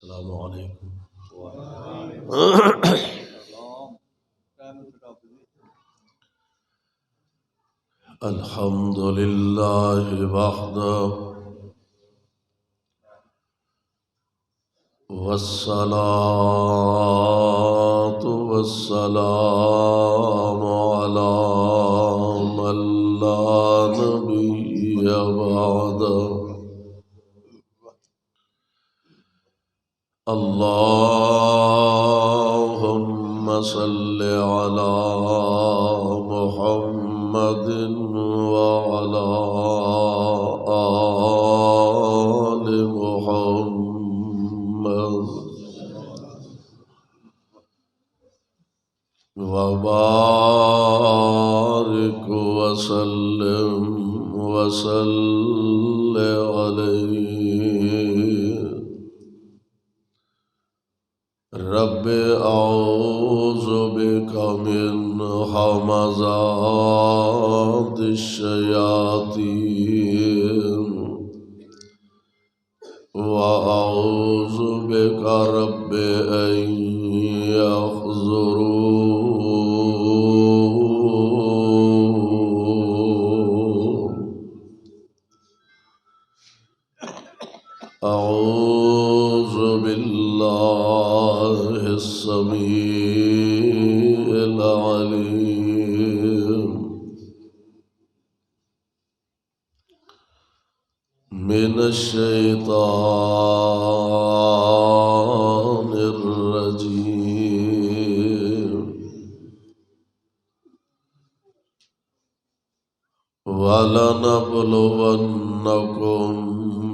السلام علیکم۔ الحمد للہ وحدہ والصلاة والسلام على من لا نبی بعدہ۔ اللهم صل على محمد وعلى آل محمد وبارك وسلم عليه۔ رب اعوذ بک من همزات الشیاطین واعوذ بک رب ان يحضرون۔ اعوذ باللہ السمیع العلیم من الشیطان الرجیم۔ وَلَنَبْلُوَنَّكُمْ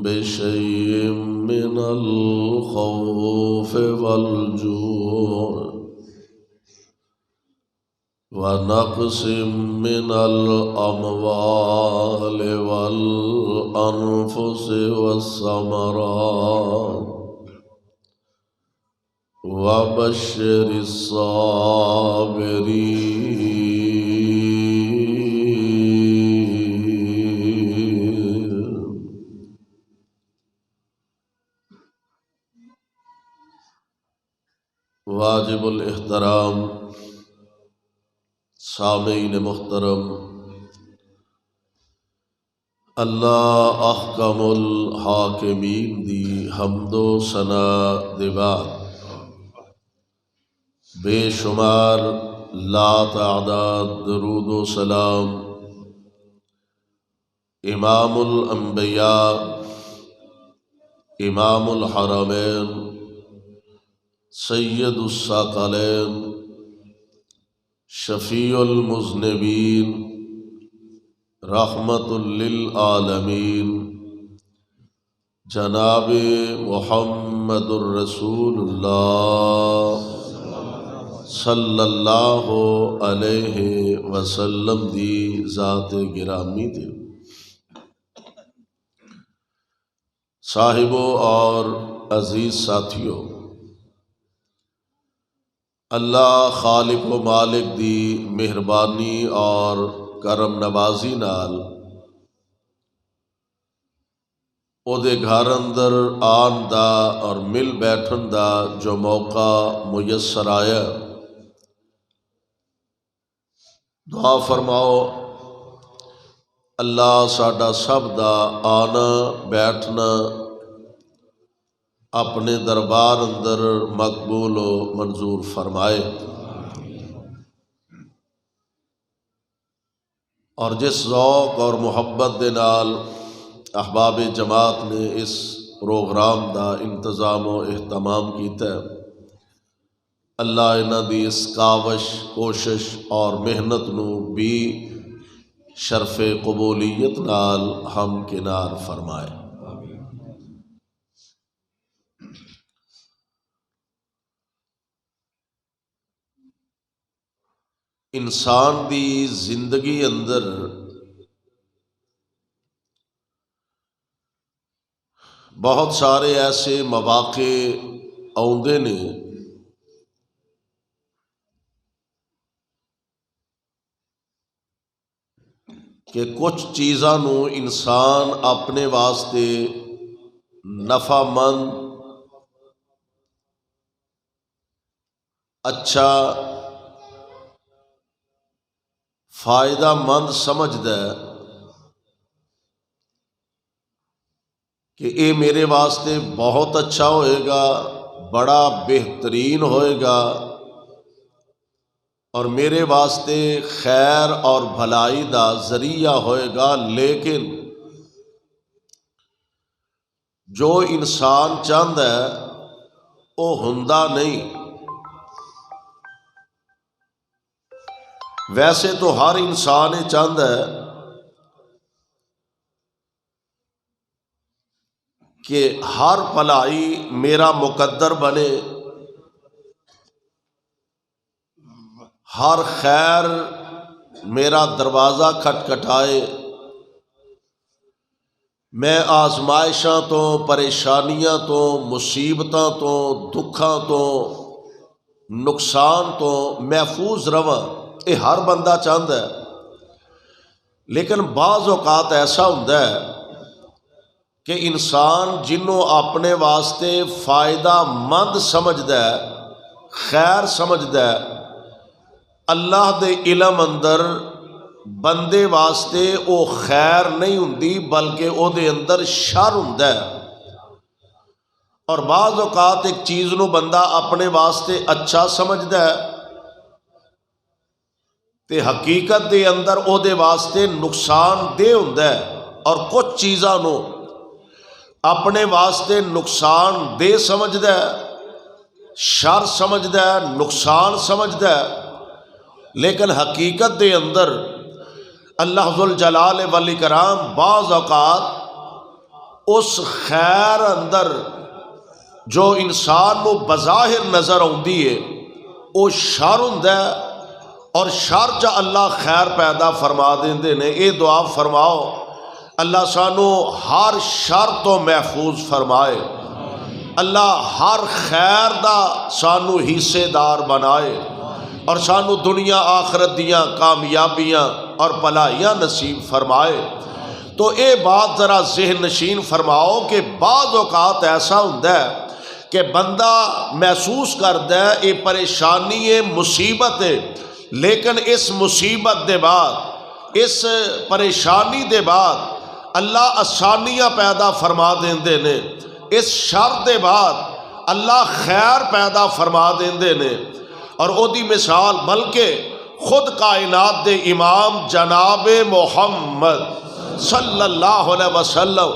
بِشَيْءٍ مِّنَ الْخَوْفِ وَالْجُوعِ وَنَقْصٍ مِّنَ الْأَمْوَالِ وَالْأَنفُسِ وَالثَّمَرَاتِ وَبَشِّرِ الصَّابِرِينَ۔ واجب الاحترام سامعین محترم، اللہ احکم الحاکمین دی حمد و ثنا دے بعد بے شمار لا تعداد درود و سلام امام الانبیاء امام الحرمین سید الثقلین شفیع المذنبین رحمت للعالمین جناب محمد الرسول اللہ صلی اللہ علیہ وسلم دی ذات گرامی دے صاحبوں اور عزیز ساتھیوں، اللہ خالق و مالک دی مہربانی اور کرم نوازی نال او دے گھر اندر آن دا اور مل بیٹھن دا جو موقع میسر آیا، دعا فرماؤ اللہ ساڈا سب دا آنا بیٹھنا اپنے دربار اندر مقبول و منظور فرمائے، اور جس ذوق اور محبت دے نال احباب جماعت نے اس پروگرام دا انتظام و اہتمام کیتا ہے، اللہ انہاں دی اس کاوش کوشش اور محنت نو بھی شرف قبولیت نال ہم کنار فرمائے۔ انسان دی زندگی اندر بہت سارے ایسے مواقع آؤندے نے کہ کچھ چیزاں نو انسان اپنے واسطے نفع مند اچھا فائدہ مند سمجھدا ہے کہ اے میرے واسطے بہت اچھا ہوئے گا، بڑا بہترین ہوئے گا اور میرے واسطے خیر اور بھلائی دا ذریعہ ہوئے گا، لیکن جو انسان چاہتا ہے وہ ہوندا نہیں۔ ویسے تو ہر انسان یہ چاہتا ہے کہ ہر بھلائی میرا مقدر بنے، ہر خیر میرا دروازہ کھٹکھٹائے، میں آزمائشاں تو، پریشانیاں تو، مصیبتاں تو، دکھاں تو، نقصان تو محفوظ رواں۔ یہ ہر بندہ چاہتا ہے، لیکن بعض اوقات ایسا ہوتا ہے کہ انسان جنوں اپنے واسطے فائدہ مند سمجھدا ہے، خیر سمجھدا ہے، اللہ دے علم اندر بندے واسطے او خیر نہیں ہوندی بلکہ او دے اندر شر ہوندا ہے۔ اور بعض اوقات ایک چیز نو بندہ اپنے واسطے اچھا سمجھدا ہے تے حقیقت دے اندر او دے واسطے نقصان دہ ہوندا ہے، اور کچھ چیزاں نو اپنے واسطے نقصان دہ سمجھدا ہے، شر سمجھدا ہے، نقصان سمجھدا ہے، لیکن حقیقت دے اندر اللہ ذوالجلال والاکرام بعض اوقات اس خیر اندر جو انسان نو بظاہر نظر آندی ہے وہ شر ہوندا ہے، اور شر چ اللہ خیر پیدا فرما دیندے نے۔ اے دعا فرماؤ اللہ سانو ہر شر تو محفوظ فرمائے، اللہ ہر خیر دا سانو حصے دار بنائے، اور سانو دنیا آخرت دیاں کامیابیاں اور بھلائیاں نصیب فرمائے۔ تو اے بات ذرا ذہن نشین فرماؤ کہ بعض اوقات ایسا ہوندا ہے کہ بندہ محسوس کردا ہے اے پریشانی ہے، مصیبت ہے، لیکن اس مصیبت دے بعد، اس پریشانی دے بعد اللہ آسانیاں پیدا فرما دیندے نے، اس شر دے بعد اللہ خیر پیدا فرما دیندے نے۔ اور او دی مثال بلکہ خود کائنات دے امام جناب محمد صلی اللہ علیہ وسلم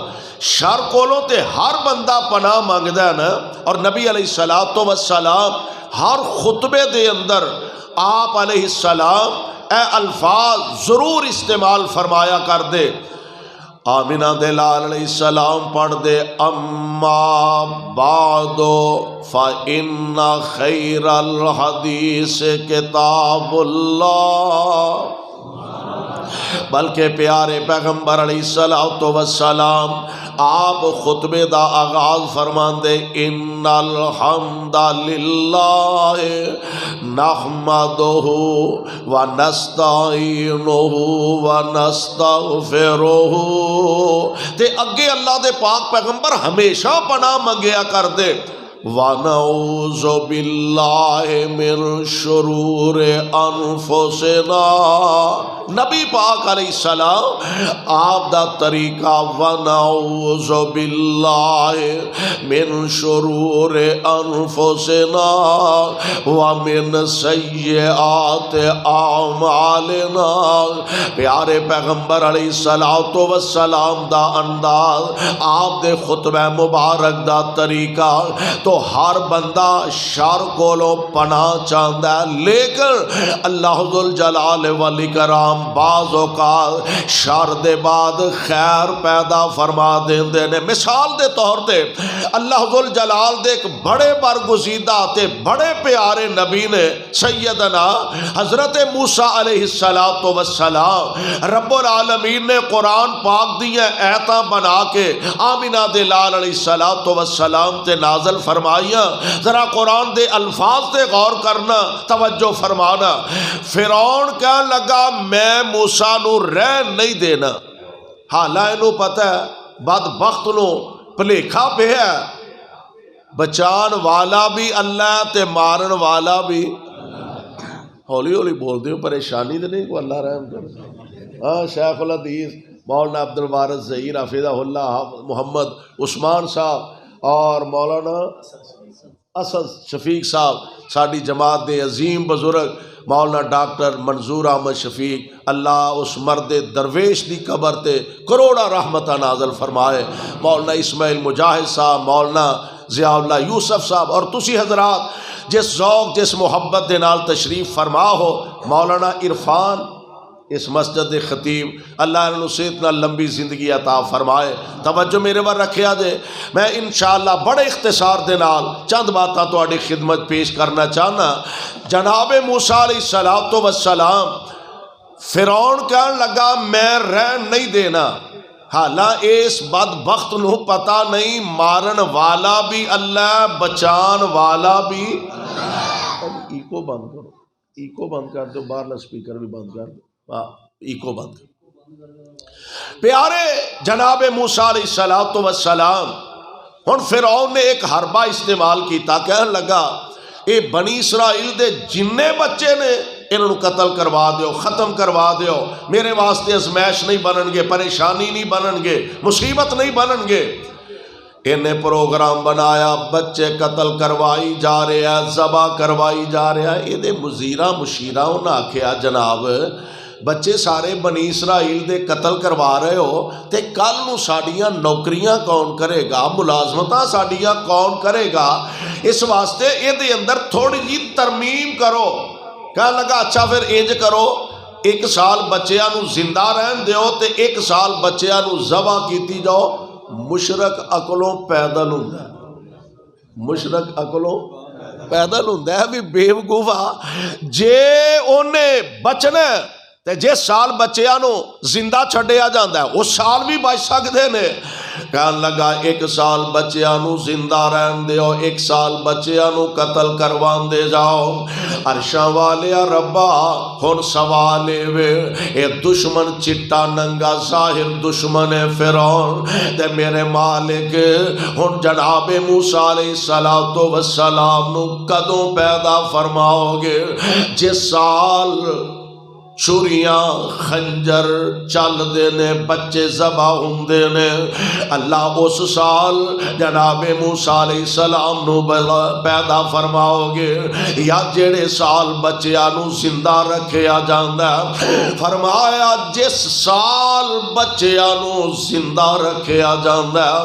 شر کولوں تے ہر بندہ پناہ مانگدا ہے نا، اور نبی علیہ الصلوۃ والسلام ہر خطبے دے اندر آپ علیہ السلام اے الفاظ ضرور استعمال فرمایا کر دے۔ آمینہ دے لال علیہ السلام پڑھ دے، اما بعد فإن خیر الحدیث کتاب اللہ۔ بلکہ پیارے پیغمبر علیہ الصلوۃ والسلام آپ خطبے دا آغاز فرماندے، ان الحمد للہ نحمدہ ونستعینہ ونستغفرہ۔ تے اگے اللہ دے پاک پیغمبر ہمیشہ پناہ منگیا کر دے، وَنَعُوذُ بِاللَّهِ مِن شُرُورِ أَنفُسِنَا۔ نبی پاک علیہ السلام آپ دا طریقہ، وَنَعُوذُ بِاللَّهِ مِن شُرُورِ أَنفُسِنَا وَمِن سَيِّئَاتِ أَعْمَالِنَا۔ پیارے پیغمبر علیہ الصلوۃ والسلام دا انداز، آپ دے خطبہ مبارک دا طریقہ، تو ہر بندہ شر کولوں پناہ چاہتا ہے، لیکن اللہ ذوالجلال والاکرام بعض اوقات شر دے بعد خیر پیدا فرما دیندے نے۔ مثال دے طور تے اللہ ذوالجلال دے ایک بڑے برگزیدہ تے بڑے پیارے نبی نے سیدنا حضرت موسیٰ علیہ السلام، رب العالمین نے قرآن پاک دیاں ایتاں بنا کے آمینہ دے لال علیہ السلام تے نازل فرمائیاں۔ ذرا قرآن دے الفاظ تے غور کرنا، توجہ فرمانا۔ فرعون کہنے لگا میں موسیٰ نو رہ نہیں دینا، حالانکہ انہوں پتہ ہے بدبخت نو بھلیکھا پہ ہے، بچان والا بھی اللہ تے مارن والا بھی. ہولی ہولی بول دیو، پریشانی تو نہیں کو اللہ رحم کر. ہاں شیخ الحدیث مولانا عبد الوارث ظہیر حفظہ اللہ، محمد عثمان صاحب اور مولانا اسد شفیق صاحب، ساری جماعت دے عظیم بزرگ مولانا ڈاکٹر منظور احمد شفیق، اللہ اس مرد درویش دی قبر تے کروڑا رحمتہ نازل فرمائے. مولانا اسماعیل مجاہد صاحب، مولانا ضیاء اللہ یوسف صاحب، اور تسی حضرات جس ذوق جس محبت دے نال تشریف فرما ہو. مولانا عرفان اس مسجد دے خطیب، اللہ انہوں سے اتنا لمبی زندگی عطا فرمائے. توجہ میرے بار رکھیا جے. میں انشاءاللہ بڑے اختصار دے نال چند باتاں تواڈی خدمت پیش کرنا چاہنا. جناب موسیٰ علیہ السلام فرعون کہن لگا میں رہن نہیں دینا، حالاں اس بدبخت نو پتہ نہیں مارن والا بھی اللہ، بچان والا بھی. ایکو بند کرو، ایکو بند کر دو، باہرلا سپیکر بھی بند کر دو. ایکو بند کر. پیارے جناب موسیٰ علیہ السلام، ہن فرعون نے ایک حربہ استعمال کیتا، کہن لگا اے بنی اسرائیل دے جننے بچے نے انہوں قتل کروا دیو، ختم کروا دیو. میرے واسطے ازمائش نہیں بنن گے، پریشانی نہیں بنن گے، مصیبت نہیں بنن گے. انہیں پروگرام بنایا، بچے قتل کروائی جا رہے ہیں، ذبح کروائی جا رہے ہیں. یہ مزیرہ مشیرہ انہوں نے آکھیا جناب بچے سارے بنی اسرائیل دے قتل کروا رہے ہو تے کل نو ساڈیاں نوکریاں کون کرے گا، ملازمتاں ساڈیاں کون کرے گا؟ اس واسطے یہ دے اندر تھوڑی جی ترمیم کرو. کہنے لگا اچھا پھر انج کرو، 1 سال بچیاں نو زندہ رہن دیو تے 1 سال بچیاں نو ذبح کیتی جاؤ. مشرک عقلوں پیدل ہوندا ہے، مشرک عقلوں پیدل ہوندا ہے بھی بیوقوفا. جے اونے بچنا تے جس سال بچیاں نو زندہ چھڈیا جاندا ہے اس سال بھی بچ سکدے نے. کہن لگا 1 سال بچیاں نو زندہ رہن دیو، 1 سال بچیاں نو قتل کروان دے جاؤ. عرشاں والیا ربا ہن سوال وے، اے دشمن چٹا ننگا ظاہر دشمن فرعون تے میرے مالک ہن جناب موسیٰ علیہ السلام نو کدوں پیدا فرماؤ گے؟ جس سال چھریاں خنجر چل دینے، بچے ذبح ہوندے نے، اللہ اس سال جناب موسیٰ علیہ السلام نو پیدا فرماؤ گے. یا جڑے سال بچیاں نو زندہ رکھیا جاندا ہے، فرمایا جس سال بچیاں نو زندہ رکھیا جاندا ہے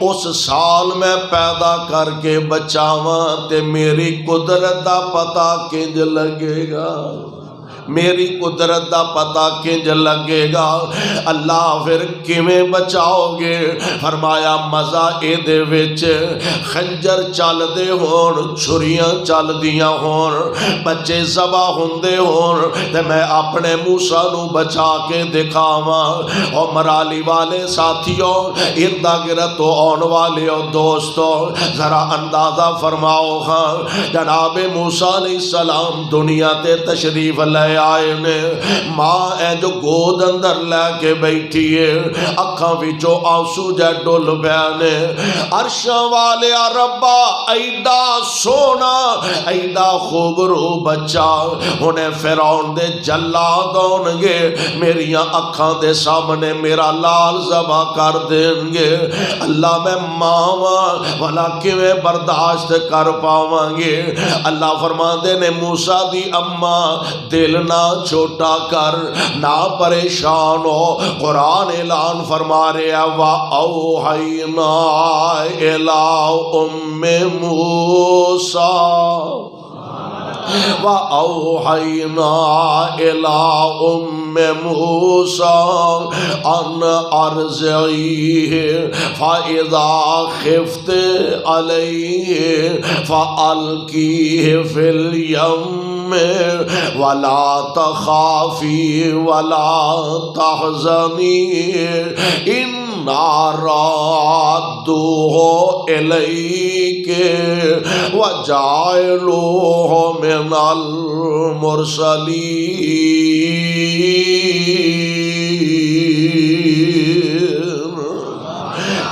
اس سال میں پیدا کر کے بچاواں تے میری قدرت دا پتہ کنج لگے گا، میری قدرت دا پتہ کنج لگے گا. اللہ پھر کیویں بچاؤ گے؟ فرمایا مزہ اے دے وچ خنجر چل دے ہون، چھریاں چل دیاں ہون، بچے ذبح ہوندے ہون تے میں اپنے موسیٰ نو بچا کے دکھاواں. او مرالی والے ساتھیوں، ارد گرد تو آن والے دوستوں، ذرا اندازہ فرماؤ ہاں جناب موسیٰ علیہ السلام دنیا تے تشریف لے آئے نے. ماں اے جو گود اندر لے کے بیٹھی ہے، اکھاں وچوں آنسو جے ڈل پیا نے. عرشاں والے ربا ایڈا سونا ایڈا خوبرو بچہ انہیں فرعون دے جلاد ہون گے، میریاں اکھاں دے سامنے میرا لال ذبح کر دیں گے. اللہ میں ماواں بھلا کیویں برداشت کر پاواں گے؟ اللہ فرماندے نے موسیٰ دی اماں دل نہ چھوٹا کر، نہ پریشان ہو. قرآن اعلان فرما رہے ہیں وَأَوْحَيْنَا إِلَىٰ أُمِّ مُوسَىٰ وَأَوْحَيْنَا إِلَىٰ أُمِّ مُوسَىٰ أَنْ أَرْضِعِيهِ فَإِذَا خِفْتِ عَلَيْهِ فَأَلْقِيهِ فِي الْيَمِّ وَلَا تَخَافِي وَلَا تَحْزَنِي إِنَّا رَادُّوهُ إِلَيْكِ وَجَاعِلُوهُ مِنَ الْمُرْسَلِينَ.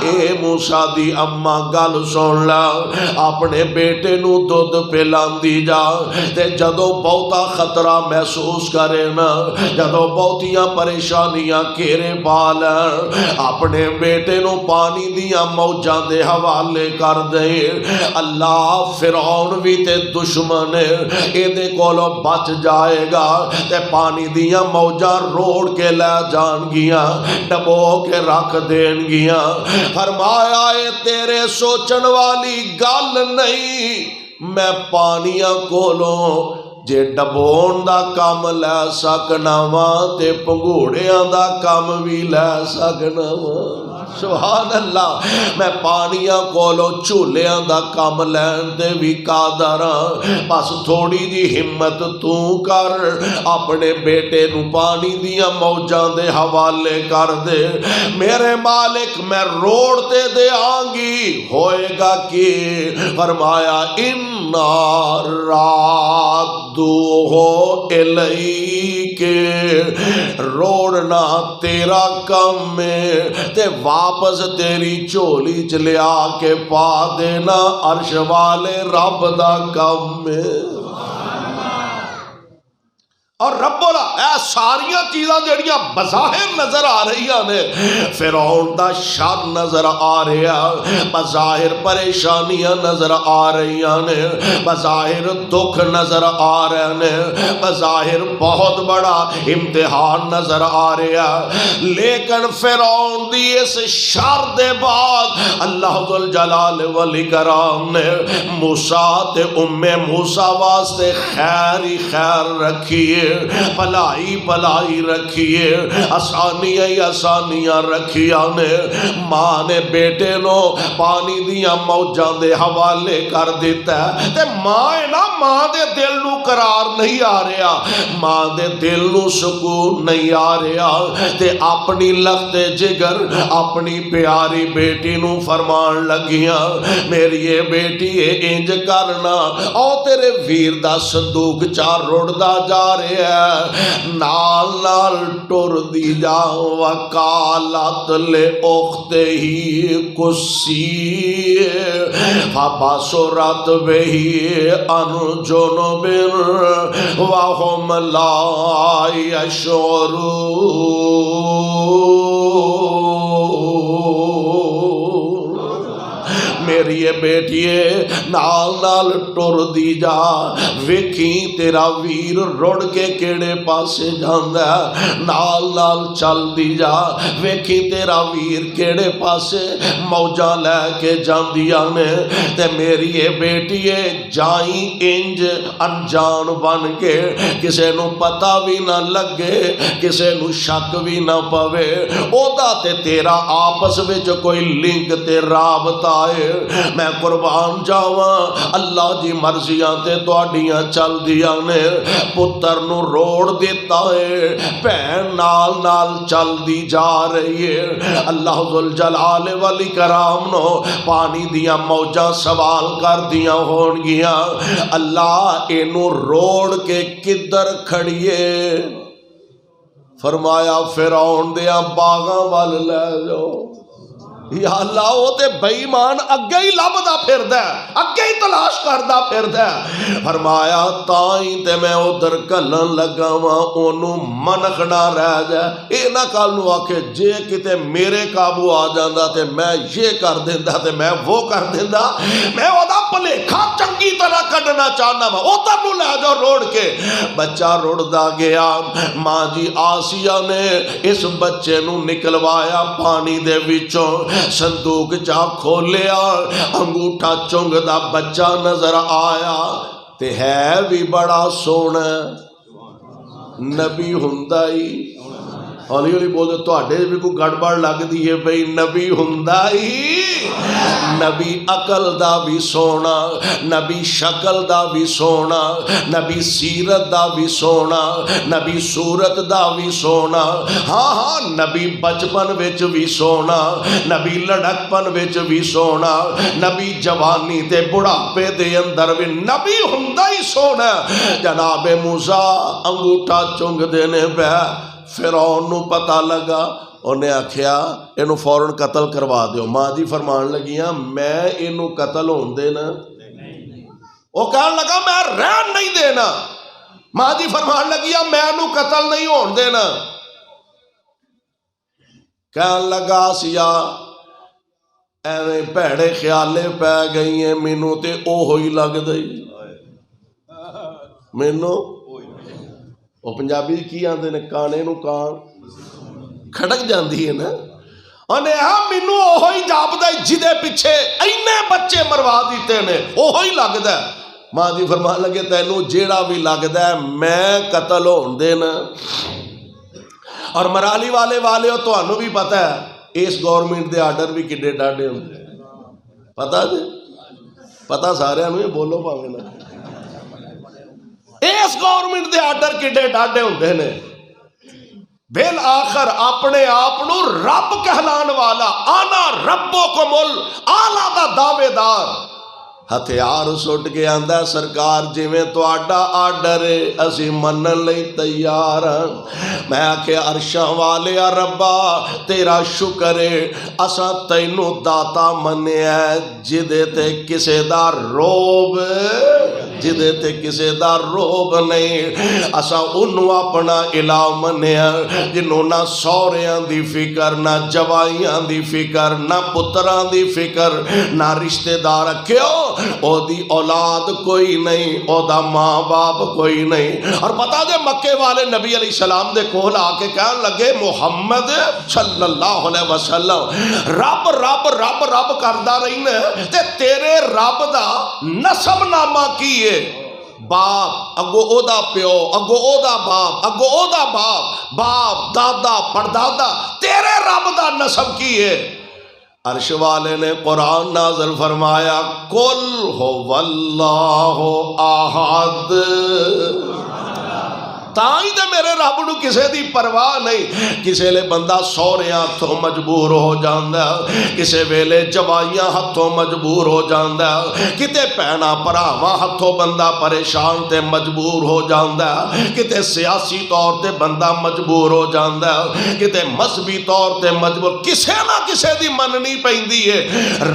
اے موسیٰ دی اما گل سن لا، اپنے بیٹے نو دودھ پلاندی جا، تے جدو بہتا خطرہ محسوس کرے نا، جدو بہتیاں پریشانیاں گھیرے پا لین، اپنے بیٹے نو پانی دیاں موجاں دے حوالے کر دے۔ اللہ فرعون بھی تے دشمن اے دے کولو بچ جائے گا، تے پانی دیاں موجاں روڑ کے لے جان گیاں، ڈبو کے رکھ دین گیاں۔ فرمایا اے تیرے سوچن والی گل نہیں، میں پانیاں کولوں جے ڈبون دا کام لے سکنا وا تے پنگوڑیاں دا کام بھی لے سکنا وا۔ سبحان اللہ، میں پانیاں کولو چولیاں دا کام لین دے بھی قادر ہاں، بس تھوڑی جی ہمت تو کر، اپنے بیٹے نو پانی دیاں موجاں دے حوالے کر دے، میرے مالک میں روڑ تے دے آنگی، ہوئے گا کہ فرمایا اِنَّا رَادُّوهُ إِلَيْكَ، روڑنا تیرا کم میں تے واپس تیری چولی چ لیا کے پا دینا عرش والے رب دا کم میں۔ اور رب اے ساریاں چیزاں جڑیاں بظاہر نظر آ رہی نے، فرعون دا شر نظر آ رہا، بظاہر پریشانیاں نظر آ رہی نے، بظاہر دکھ نظر آ رہے نے، بظاہر بہت بڑا امتحان نظر آ رہا، لیکن فرعون دی اس شر دے بعد اللہ ذوالجلال والاکرام نے موسیٰ تے موسیٰ واسطے خیر ہی خیر رکھیے، بھلائی بھلائی رکھیے، آسانیاں ہی آسانیاں رکھیاں نے۔ ماں نے بیٹے نو پانی دیاں موجاں دے حوالے کر دیتا ہے، تے ماں دے دل نو قرار نہیں آ رہا، ماں دے دل نو سکون نہیں آ رہا، تے اپنی لخت جگر اپنی پیاری بیٹی نو فرمان لگیاں، میری یہ بیٹی انج کرنا، او تیرے ویر دا صندوق چار رڑدا جا رہے نال نال ٹر دی جا، وکالت لے اختے ہی کسی فبصرت بہی ان جنب وہم لا یشعرون۔ میری یہ بیٹیے نال نال ٹر دی جا، ویکھی تیرا ویر رڑ کے کیڑے پاسے جاندا ہے، نال نال چل دی جا، ویکھی تیرا ویر کیڑے پاسے موجاں لے کے جاندیاں نے، تے میری یہ بیٹیے جائیں انج انجان بن کے، کسے نو پتہ بھی نہ لگے، کسے نو شک بھی نہ پوے، او دا تے تیرا آپس وچ کوئی لنک تے رابطہ ہے۔ میں قربان جاواں، اللہ جی مرضیاں تے تواڈیاں چل دیاں نے، پتر نو روڑ دیتا ہے، بہن نال نال چل دی جا رہی ہے، اللہ ذوالجلال والاکرام نو پانی دیاں موجاں سوال کر دیاں ہون گیاں، اللہ اینو روڑ کے کدھر کھڑیے؟ فرمایا فرعون دیاں باغاں وال لے جاؤ۔ یا اللہ وہ تے بے ایمان اگے ہی لبدا پھردا ہے، اگے ہی تلاش کردا پھردا ہے۔ فرمایا تائیں تے میں ادھر کلن لگا واں، اونوں منخ نہ رہ جائے، اے نہ کل نو آکھے جے کتے میرے قابو آ جاندا تے میں یہ کر دیندا تے میں وہ کر دیندا، میں اودا بھلیکھا چنگی طرح کڈنا چاہنا وا، ادھر نو لے جاؤ روڑ کے۔ بچہ رڑدا گیا، ماں جی آسیہ نے اس بچے نو نکلوایا پانی دے وچوں، صندوق چا کھولیا، انگوٹھا چنگ دا بچہ نظر آیا، تے ہے بھی بڑا سونا، نبی ہوندا ہی ہولی ہولی بولتے تواڈے بھی کوئی گڑبڑ لگ دی ہے بھئی، نبی ہوندا ہی، نبی عقل دا بھی سونا، نبی شکل دا بھی سونا، نبی سیرت دا بھی سونا، نبی صورت دا بھی سونا، ہاں ہاں نبی بچپن وچ بھی سونا، نبی لڑکپن وچ بھی سونا، نبی جوانی تے بڑھاپے دے اندر بھی نبی ہوندا ہی سونا۔ جناب موسیٰ انگوٹھا چنگ دینے پہ فرعون نو پتہ لگا، انہیں آکھیا اینو فوراً قتل کروا دیو. ماں جی فرمان لگیاں میں اینو قتل ہون دینا. وہ کہنے لگا میں رہن نہیں دینا. ماں جی فرمان لگیا میں اینو قتل نہیں ہون دینا. کہنے لگا سیا ایویں بھڑے خیالے پہ گئی ہیں مینوں تے اوہو ہی لگ دئی. مینوں وہ پنجابی کی آندے نے کانے نو کان کھڑک جاندی ہے نا. انہیں مینوں اوہو ہی جاپدا جدے پیچھے اینے بچے مروا دیتے نے اوہو ہی لگدا ہے. ماں جی فرمان لگے تینوں جیڑا بھی لگدا ہے میں قتل ہون دینا. اور مرالی والے ہو تانوں بھی پتہ ہے اس گورنمنٹ دے آرڈر بھی کڈے ڈاڈے ہوندے پتہ جی پتہ سارے نوں بولو پاویں نا. اس گورنمنٹ دے آرڈر کڈے ڈاڈے ہوندے نے. بالآخر اپنے آپ نو رب کہلان والا آنا ربکم الاعلی دا دعوے دار ہتھیار سٹ کے آندا سرکار جویں تہاڈا آرڈر ہے اسی منن لئی تیار ہاں. میں آکھیا عرشاں والے ربا تیرا شکر ہے اساں تینوں داتا منیا جدے تے کسے دا روب جدے تے کسے دا روب نہیں. اساں انہوں اپنا الہ منیا جنہوں نہ سوریاں دی فکر نہ جوائیاں دی فکر نہ پتراں دی فکر نہ رشتہ دار. کیوں او دی اولاد کوئی نہیں او دا ماں باپ کوئی نہیں. اور پتا دے مکے والے نبی علیہ السلام دے کول آ کے کہنے لگے محمد صلی اللہ علیہ وسلم رب رب رب رب کردا رہنا تے تیرے رب دا نسب نامہ کی ہے. باپ اگو او دا پیو اگو او دا باپ اگو او دا باپ باپ دادا پردادا تیرے رب دا نسب کی ہے. عرش والے نے قرآن نازل فرمایا قل هو اللہ احد. تائیں دے میرے رب نو کسے دی پرواہ نہیں. کسے لے بندہ سوریاں ہتھوں مجبور ہو جاندا کسے ویلے جوائیاں ہتھوں مجبور ہو جاندا کتے پینا پراواں ہتھوں بندہ پریشان تے مجبور ہو جاندا کتے سیاسی طور تے بندہ مجبور ہو جاندا کتے مذہبی طور تے مجبور کسے نہ کسے دی مننی پیندی ہے.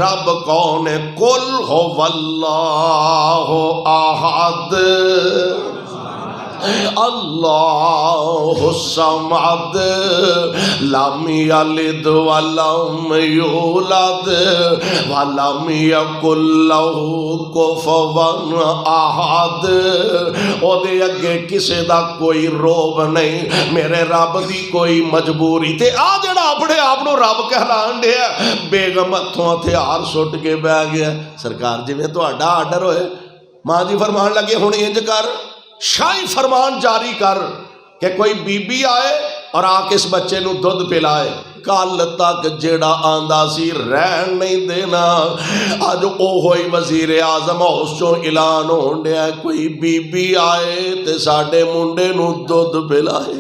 رب کون ہے قل هو اللہ احد اللہ الصمد لم یلد ولم یولد ولم یکن لہ کفوا احد. او دے اگے کسے دا کوئی روب نہیں میرے رب دی کوئی مجبوری. تے آ جڑا اپنے آپ نو رب کہلان دیا بیگم ہتھوں ہتھیار سٹ کے بہ گیا. سرکار جویں تہاڈا آرڈر ہوئے. ماں جی فرمان لگے ہن انج کر شاہی فرمان جاری کر کہ کوئی بی بی آئے اور آ کے اس بچے نو دودھ پلائے. کل تک جیڑا آندا سی رہن نہیں دینا اج او ہوئی وزیر اعظم اس چوں اعلان ہون ڈیا کوئی بی بی آئے تے ساڈے منڈے نو دودھ پلائے.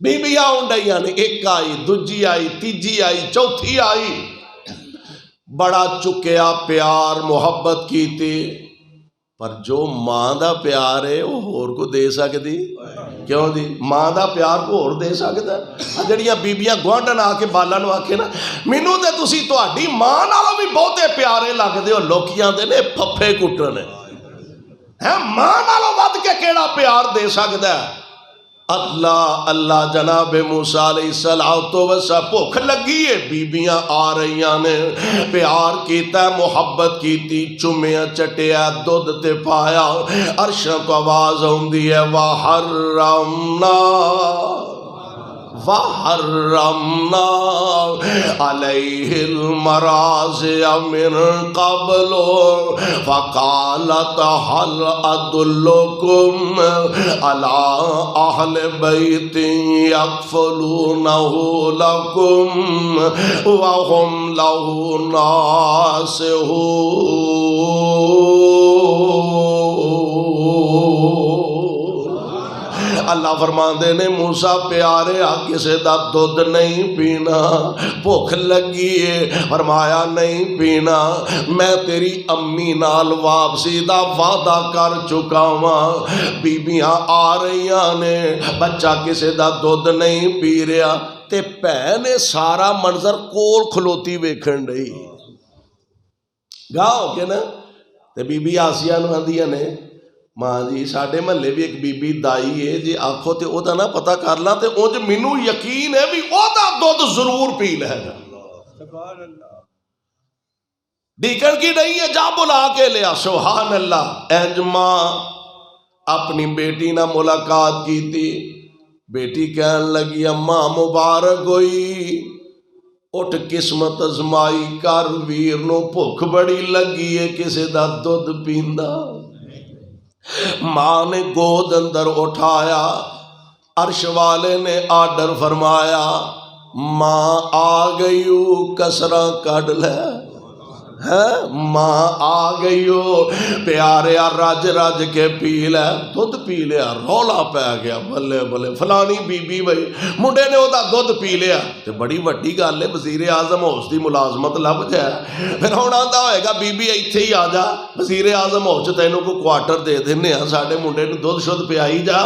بی بی آن ڈیاں نے ایک آئی دوجی آئی تیجی آئی چوتھی آئی. بڑا چکیا پیار محبت کیتی پر جو ماں دا پیار ہے وہ ہور کو دے سکتی کیوں دی ماں دا پیار کو ہور دے سکتا ہے. جڑیاں بیبیاں گوانڈن آ کے بالا نو آکھے نا مینوں تے تسی تہاڈی ماں نالوں بھی بہتے پیارے لگدے ہو لوکیاں دے نے پھپھے کٹنے ہے ماں نالوں ود کے کیڑا پیار دے سکتا ہے. اللہ اللہ جناب موسیٰ علیہ السلام بھوک لگی ہے بیبیاں آ رہیاں نے پیار کیتا ہے محبت کیتی چومیا چٹیا دودھ تے پایا. عرش کو آواز ہوندی ہے وحرمنا وحرمنا علیہ المراضع من قبل فقالت هل ادلکم علی اہل بیت یکفلونہ لکم وهم له ناصحون. اللہ فرماندے نے موسیٰ پیارے کسے دا دودھ نہیں پینا، بھوک لگی ہے، فرمایا نہیں پینا، میں تیری امی نال واپسی دا وعدہ کر چکا ہوں، بیبیاں آ رہیاں نے، بچہ کسے دا دودھ نہیں پی رہا، تے بھین نے سارا منظر کول کھلوتی ویکھن رہی گاہ ہو کے نا، تے بی بی آسیہ نو آندیاں نے ماں جی ساڈے محلے بھی ایک بی بی دائی ہے جی آکھو تے او دا نا پتہ کر لاں تے اونج مینوں یقین ہے بھی او دا دودھ ضرور پی لے گا۔ سبحان اللہ، ڈیکن کی نہیں ہے، جا بلا کے لیا۔ سبحان اللہ، اینج ماں اپنی بیٹی نہ ملاقات کی تھی، بیٹی کہن لگی اماں مبارک ہوئی، اٹھ قسمت ازمائی کر، ویر نو بھوک بڑی لگی ہے، کسے دا دودھ پیندا۔ ماں نے گود اندر اٹھایا، عرش والے نے آرڈر فرمایا ماں آ گئیو، کسراں کڈ لے، ماں آ گئیو، پیاریا رج رج کے پی لے، دودھ پی لیا، رولا پہ گیا، بلے بلے فلانی بی بی بھائی منڈے نے وہ دودھ پی لیا، تے بڑی وڈی گل ہے، وزیر اعظم ہاؤس دی ملازمت لب جائے، پھر ہوں آندا ہوئے گا بی بی ایتھے ہی آ جا، وزیر اعظم ہاؤس تینوں کو کوارٹر دے دینے ہیں، ساڈے منڈے نو دودھ شدھ پیائی جا۔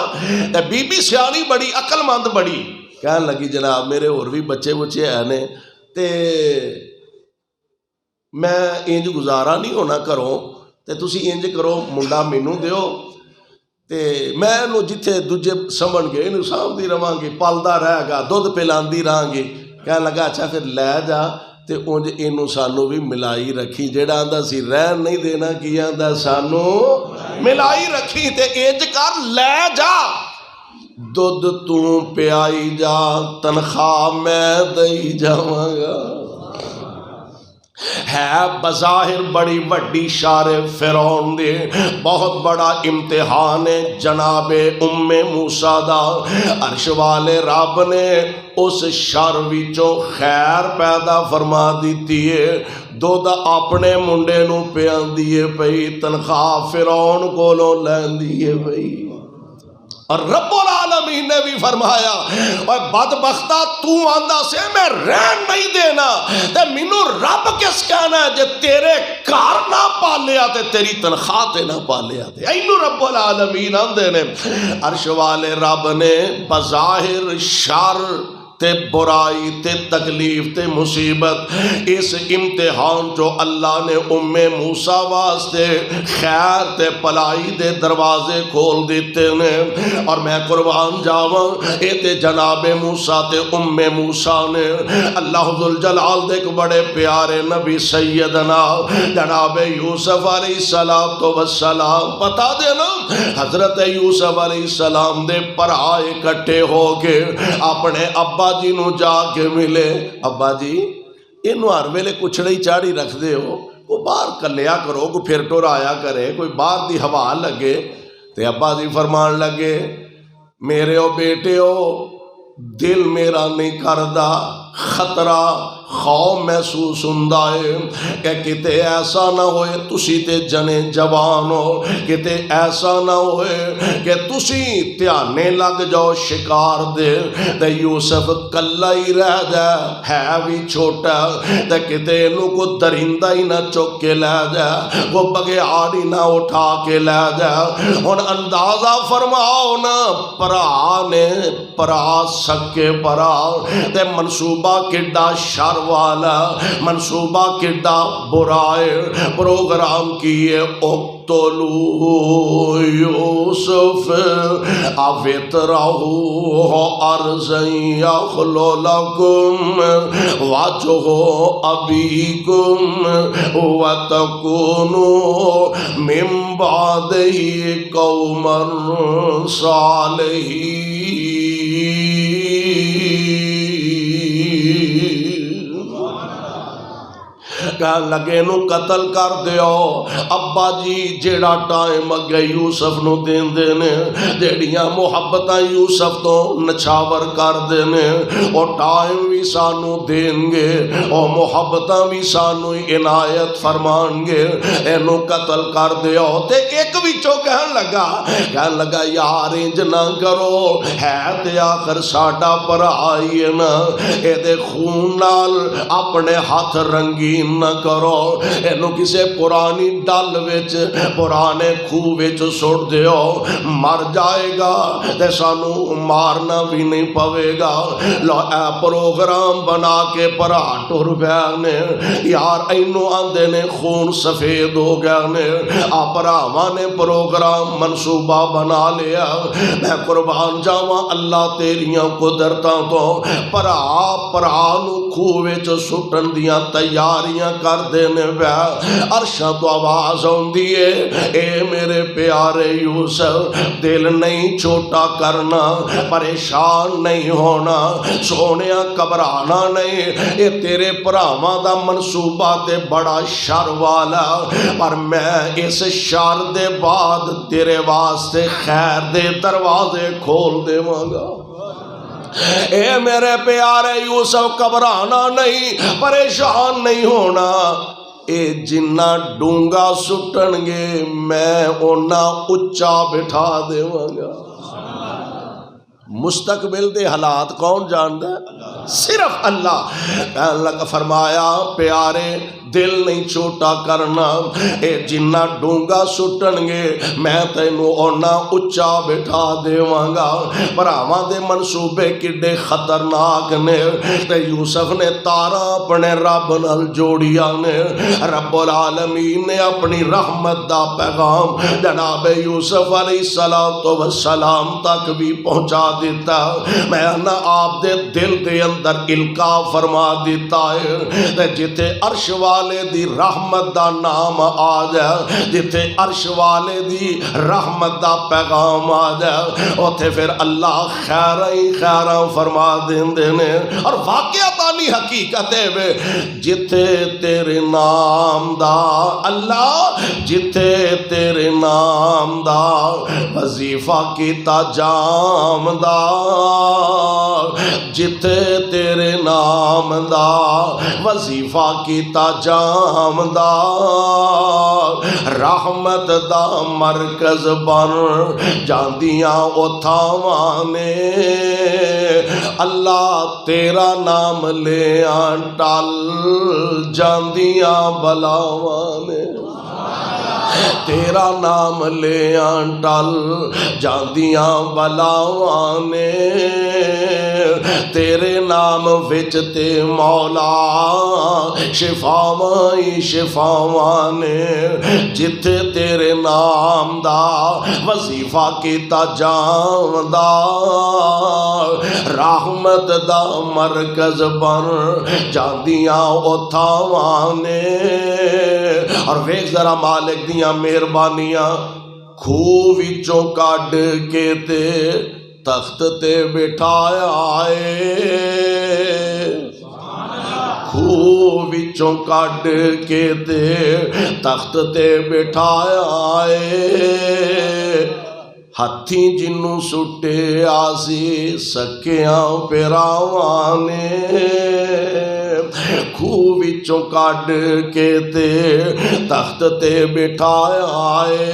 بی بی سیانی بڑی عقل مند بڑی کہن لگی جناب میرے اور بھی بچے بچے ہیں نے، تے میں انج گزارا نہیں ہونا کروں، تے تسی انج کرو منڈا مینوں دیو، تے میں انو جتھے دوجے سمجھ گئے انو سامدی رہاں گی، پالدا رہے گا، دودھ پلاندی رہاں گی۔ کہنے لگا اچھا پھر لے جا، تے انج انو سانو بھی ملائی رکھی، جیڑا آندا سی رہن نہیں دینا، کی آندا سانو ملائی رکھی، تے انج کر لے جا، دودھ تو پیائی جا، تنخواہ میں دئی جاواں گا۔ ہے بظاہر بڑی وڈی شار فرعون دے، بہت بڑا امتحان ہے جناب ام موسیٰ دا، عرش والے رب نے اس شر وچوں خیر پیدا فرما دیتی ہے، دودھ اپنے منڈے نو پیاندی ہے پئی، تنخواہ فرعون کولوں لیندی ہے پئی۔ اور رب العالمین نے بھی فرمایا اور بدبختہ تو آندہ سے میں رہن نہیں دینا، تے مینوں رب کس کہنا ہے جے تیرے کار نہ پالیا تے تیری تنخواہ تے نہ پالیا تے، اینو رب العالمین آندے نے۔ عرش والے رب نے بظاہر شر تے برائی تے تکلیف تے مصیبت اس امتحان جو اللہ نے ام موسیٰ واسطے خیر تے پلائی دے دروازے کھول دیتے نے، اور میں قربان جاواں اے تے جناب موسیٰ تے ام موسیٰ نے اللہ ذوالجلال دے ایک بڑے پیارے نبی سیدنا جناب یوسف علیہ السلام پتا دینا، حضرت یوسف علیہ السلام دے پرائے اکٹھے ہو کے اپنے ابا جی نو جا کے ملے، ابا جی انو ہر ویلے کچھڑی چاڑی رکھ دے ہو، کوئی باہر کلیا کرو، کوئی پھر ٹور آیا کرے، کوئی باہر دی ہوا لگے، تے ابا جی فرمان لگے میرے او بیٹے ہو، دل میرا نہیں کردہ، خطرہ خوف محسوس ہوندا ہے کہ کتے ایسا نہ ہوئے تسی تے جنے جوان ہو، کتے ایسا نہ ہوئے کہ تسی تیانے لگ جاؤ شکار دے، تے یوسف کلا ہی رہ جائے، ہے بھی چھوٹا، تے کتے انہوں کو درندہ ہی نہ چک کے لے جائے، وہ بگیار ہی نہ اٹھا کے لے جائے۔ ان اندازہ فرماؤ نا پرا نے پرا سکے پرا، تے منصوبہ کڈا شر والا، منصوبہ کڈا برائے، پروگرام کیے اقتلوا یوسف اوطرحوا ارضا یخل لکم وجہ ابیکم وتکونوا من بعدہ قوما صالحین۔ کہنے لگے نو قتل کر دیو۔ ابا جی جیڑا ٹائم اگے یوسف نو دین دینے، جیڑیاں محبتاں یوسف تو نچھاور کر دینے، او ٹائم بھی سانو دین گے، او محبتاں بھی سانو عنایت فرمان گے، اینو قتل کر دیو۔ تے ایک وچوں کہن لگا یار انج نہ کرو، ہے تے آخر ساڈا بھرائی ہے نا، اے دے خون نال اپنے ہاتھ رنگین نہ کرو، اینو کسے پرانی ڈل وچ پرانے کھو وچ سٹ دیو، مر جائے گا تے سانو مارنا بھی نہیں پوے گا۔ لو اے پروگرام بنا کے بھرا ٹر گئے نے، یار اینو آندے نے خون سفید ہو گیا نے، آ بھراواں نے پروگرام منصوبہ بنا لیا۔ میں قربان جاواں اللہ تیریاں قدرتاں تو بھرا نو کھوہ وچ سٹن دیاں تیاریاں کر دینے پیا۔ عرشاں تو آواز ہوندی ہے، اے میرے پیارے یوسف دل نہیں چھوٹا کرنا، پریشان نہیں ہونا، سونیا گھبرانا نہیں، اے تیرے بھراواں دا منصوبہ تے بڑا شر والا، پر میں اس شر دے بعد تیرے واسطے خیر دے دروازے کھول دیواں گا۔ اے میرے پیارے یوسف گھبرانا نہیں، پریشان نہیں ہونا، اے جنہ ڈونگا سٹن گے میں اونا اچا بٹھا دیواں گا۔ مستقبل دے حالات کون جاندا ہے؟ صرف اللہ۔ کہنے لگا فرمایا پیارے دل نہیں چھوٹا کرنا، اے جنہ ڈونگا سٹن گے میں تینو اونا اچا بٹھا دیواں گا۔ بھراواں دے منصوبے کڈے خطرناک نے، تے یوسف نے تاراں اپنے رب نال جوڑیاں نے، رب العالمین نے اپنی رحمت دا پیغام جناب یوسف علیہ السلام تک بھی پہنچا دیتا۔ میں نہ آپ دے دل دے اندر القا فرما دیتا ہے، تے جتے عرش والے دی رحمت دا نام آ جائے، جتے عرش والے دی رحمت دا پیغام آ جائے، اوتھے پھر اللہ خیراں فرما دیندے نے۔ اور واقعتانی حقیقت ہے جتے تیرے نام دا اللہ، جتے تیرے نام دا وظیفہ کیتا جامدار، جتے تیرے نام دا وظیفہ کیتا جامدار، رحمت دا مرکز بن جاندیاں اتھاواں نے، اللہ تیرا نام لیاں ٹل جاندیاں بلاواں نے، تیرا نام لیاں ٹل جاندیاں بلاواں نے، تیرے نام وچ تے مولا شفاواں ہی شفاواں نے، جتھے تیرے نام دا وظیفہ کیتا جامدار، رحمت دا مرکز بن جاندیاں اتھاواں نے۔ اور ویکھ ذرا مالک دیاں مہربانیاں، کھوہ وچوں کڈ کے تے تخت تے بٹھایا ہے، کھوہ وچوں کڈ کے تے تخت تے بٹھایا ہے، ہتھیں جنوں سٹے آسی سکیاں پیراواں نے، کھوہ وچوں کڈ کے تے تخت تے بٹھایا ہے،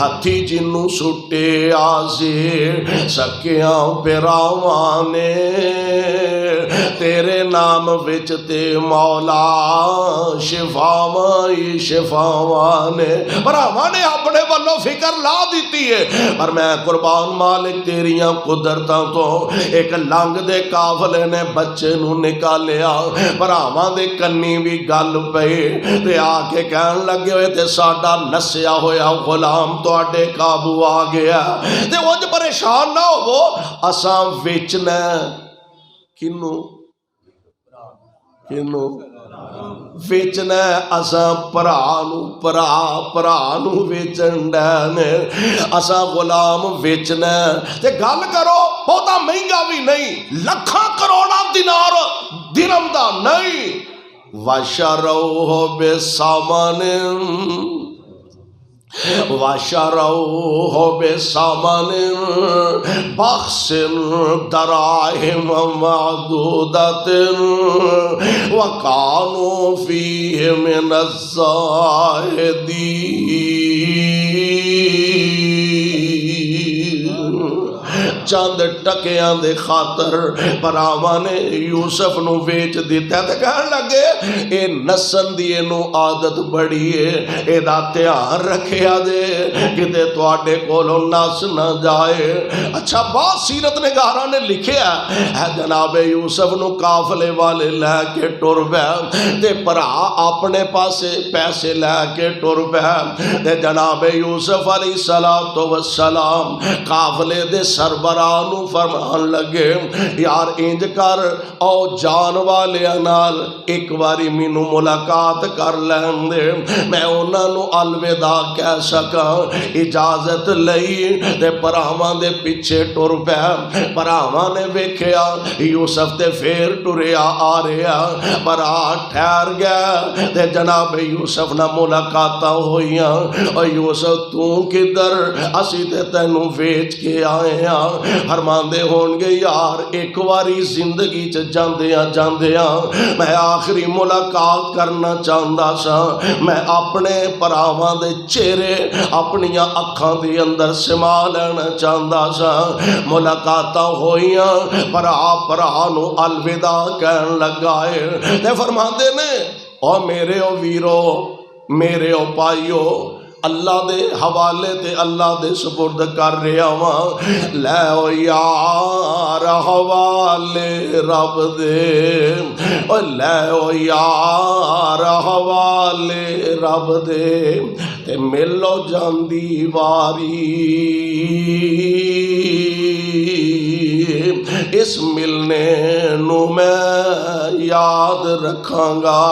ہتھی جنوں سٹے آسی سکیاں پیراواں نے، تیرے نام وچ تے مولا شفاواں ہی شفاواں نے۔ بھراواں نے اپنے والوں فکر لا دیتی ہے، پر میں قربان مالک تیریاں قدرتاں تو ایک لنگ دے قافلے نے بچے نو نکالیا، بھراواں دے کنی بھی گل پئی تے آ کے کہن لگے ہوئے تے ساڈا نسیا ہویا غلام تواڈے قابو آ گیا، تے اونج پریشان نہ ہوو، اساں ویچنا کنوں ویچنا اساں پرا نو ویچن ڈے، اساں غلام ویچنا، تے گل کرو بہتا مہنگا بھی نہیں، لکھاں کروڑاں دینار درہم دا نہیں، وشروہ بثمن وشروہ بثمن بخس دراہم معدودۃ وکانوا فیہ من الزاہدین۔ چند ٹکیاں دے خاطر بھراواں نے یوسف نو ویچ دیتا تے کہن لگے اے نسن دی نو عادت بڑی ہے، اے دا دھیان رکھیا دے کتے تواڈے کولوں نس نہ جائے۔ اچھا بات سیرت نگاراں نے لکھیا ہے جناب یوسف نو قافلے والے لے کے ٹر پے تے بھرا اپنے پاسے پیسے لے کے ٹر پے تے جناب یوسف علیہ السلام قافلے دے سربراہ نو فرمان لگے یار انج کر او جان والیاں نال ایک واری مینوں ملاقات کر لین دے، میں انہاں نو الوداع کہہ سکاں۔ اجازت لئی تے بھراواں دے پیچھے ٹر پے۔ بھراواں نے ویکھیا یوسف تے پھر ٹریا آ رہا، بھرا ٹھہر گیا تے جناب یوسف نال ملاقاتاں ہوئیاں۔ او یوسف تو کدھر؟ اسی تے تینوں ویچ کے آئے ہاں۔ فرماندے ہون گے یار ایک واری زندگی چ جاندیاں میں آخری ملاقات کرنا چاہندا سا، میں اپنے پراواں دے چہرے اپنیاں اکھاں دے اندر سما لینا چاہندا سا۔ ملاقاتاں ہوئیاں، پرا نو الوداع کہن لگائے تے فرماندے نے او میرے او ویرو، میرے او پائیو، اللہ دے حوالے تے اللہ دے سپرد کر رہا ہاں، لے او یار حوالے رب دے، او لے او یار حوالے رب دے تے ملو جاندی واری، اس ملنے نو میں یاد رکھاں گا،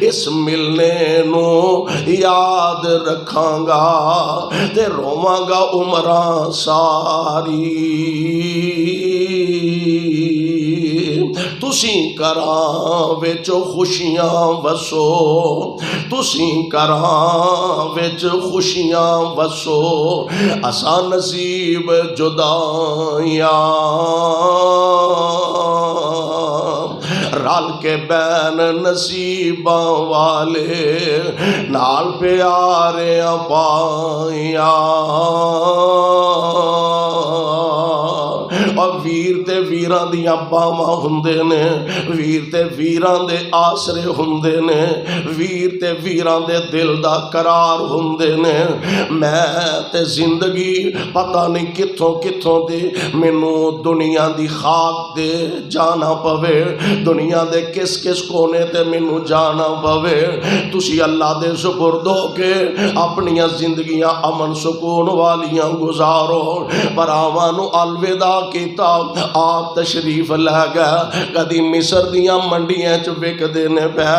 اس ملنے نو یاد رکھاں گا تے رواں گا عمراں ساری۔ تُسیں کراں وچ خوشیاں وسو، تُسیں کراں وچ خوشیاں وسو، اساں نصیب جدائیاں رل کے بین نصیباں والے نال پیاریاں پائیاں۔ اور ویر تے ویراں دیاں باواں ہوندے نے، ویر تے ویراں دے آسرے ہوندے نے، ویر تے ویراں دے دل دا قرار ہوندے نے۔ میں تے زندگی پتہ نہیں کتھوں کتھوں دی مینوں دنیا دی خاک دے جانا پوے، دنیا دے کس کس کونے تے مینوں جانا پوے، تسی اللہ دے سپرد ہو کے اپنیاں زندگیاں امن سکون والیاں گزارو۔ پراواں نو الوداع کیتا، آپ تشریف لے گئے، کدی مصر دیاں منڈیاں چ وک دینے پہ،